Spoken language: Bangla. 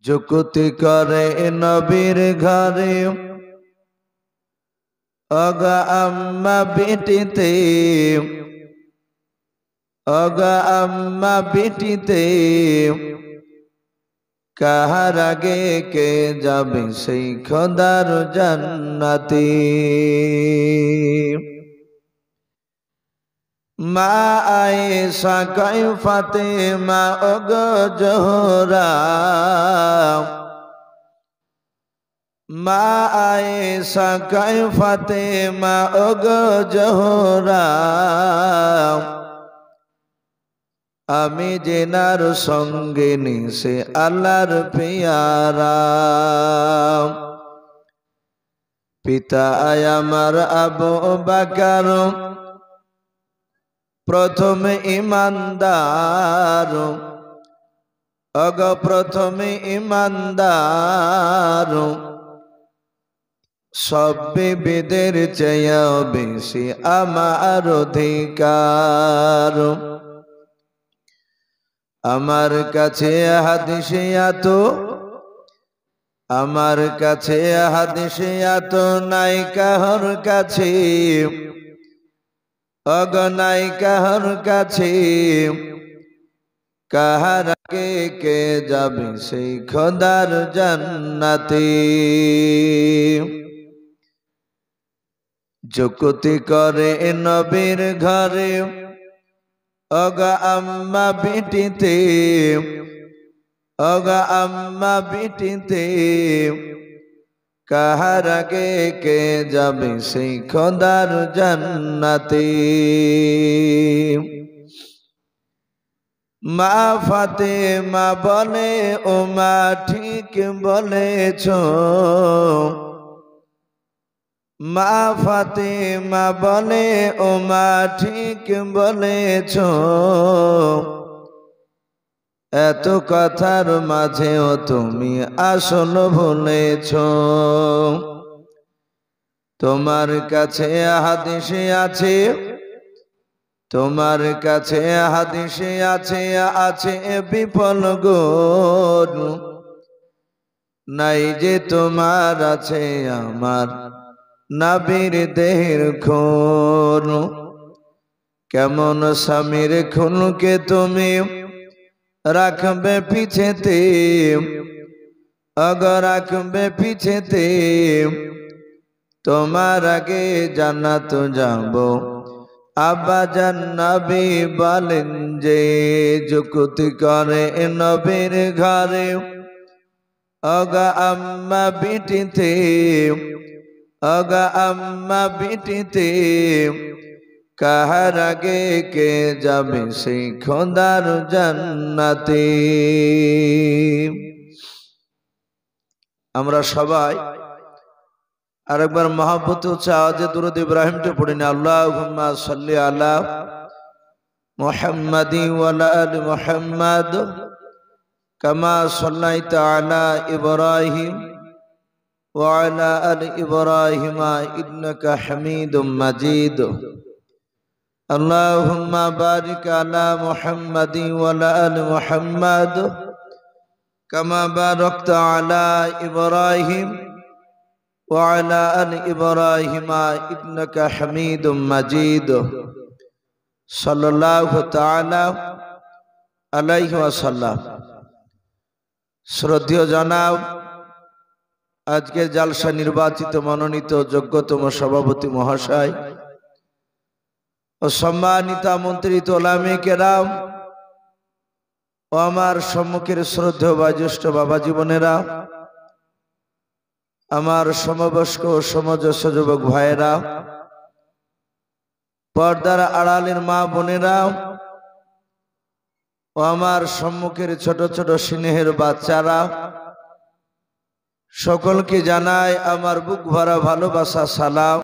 যুক্তি করে নবীর ঘরে অগা আম্মা বেটিতে অগা আম্মা বেটিতে কাহার আগে কে যাবে সেই খোদার জান্নাতে মা আয়েশা কয় ফাতেমা ওগো জোহরা মা আয়েশা কয় ফাতেমা ওগো জোহরা আমি জেনার সঙ্গিনী সে আল্লাহর পেয়ারা পিতা আমার আবু বকর প্রথম ইমানদার অগ প্রথম ইমানদার সব বিবিদের চেয়ে বেশি আমার অধিকার আমার কাছে হাদিসে আতো আমার কাছে হাদিসে আতো নাই কাহর কাছে অগনাই কাহর কাছে কাহার আগে কে যাবে সেই খোদার জান্নাতে যুক্তি করে নবীর ঘরে অগা আম্মা বেটিতে অগা আম্মা বেটিতে কাহার আগে কে যাবে সেই খোদার জান্নাতে মা ফাতেমা বলে ও মা ঠিক বলেছ মা ফাতেমা বলে ও মা ঠিক বলেছ এত কথার মাঝেও তুমি আসল ভুলেছ তোমার কাছে হাদিসে আছে তোমার কাছে হাদিসে আছে আছে বিফল গুণ নাই যে তোমার আছে আমার নবীর দেহের খুন কেমন স্বামীর খুনকে তুমি রাখবে পিছেতে অগর রাখবে পিছেতে তোমার আগে জান্নাত যাব আব্বা জান নবী বলেন যে যুক্তি করে নবীর ঘরে অগা আম্মা বেটিতে অগা আম্মা বেটিতে কাহার আগে কে যাবে সেই খোদার জান্নাতে আমরা সবাই আরেকবার মহব্বত উচ্চ আওয়াজে দুরূদ ইব্রাহিমটা পড়ে নি আল্লাহুম্মা সাল্লি আলা মুহাম্মাদি ওয়া আলা আলি মুহাম্মাদ কামা সাল্লাইতা আলা ইব্রাহিম ওয়া আলা আলি ইব্রাহিম ইন্নাকা হামিদুম মাজিদ আল্লাহুম্মা বারিক আলা মুহাম্মাদি ওয়া আলা আলি মুহাম্মাদ কামা বারাকতা আলা ইব্রাহিম وعلى آل إبراهيم إنك حميد مجيد صلى الله تعالى عليه وسلم শ্রদ্ধেয় জনাব আজকের জালসা নির্বাচিত মনোনীত যোগ্যতম সভাপতি মহাশয় ও সম্মানিত আমন্ত্রিত ওলামে কেরাম ও আমার সম্মুখের শ্রদ্ধেয় বয়োজ্যেষ্ঠ বাবা জীবনেরা আমার সমবয়স্ক সমজস্ব যুবক ভাইয়েরা পর্দার আড়ালের মা বোনেরা ও আমার সম্মুখের ছোট ছোট স্নেহের বাচ্চারা সকলকে জানাই আমার বুক ভরা ভালোবাসা সালাম।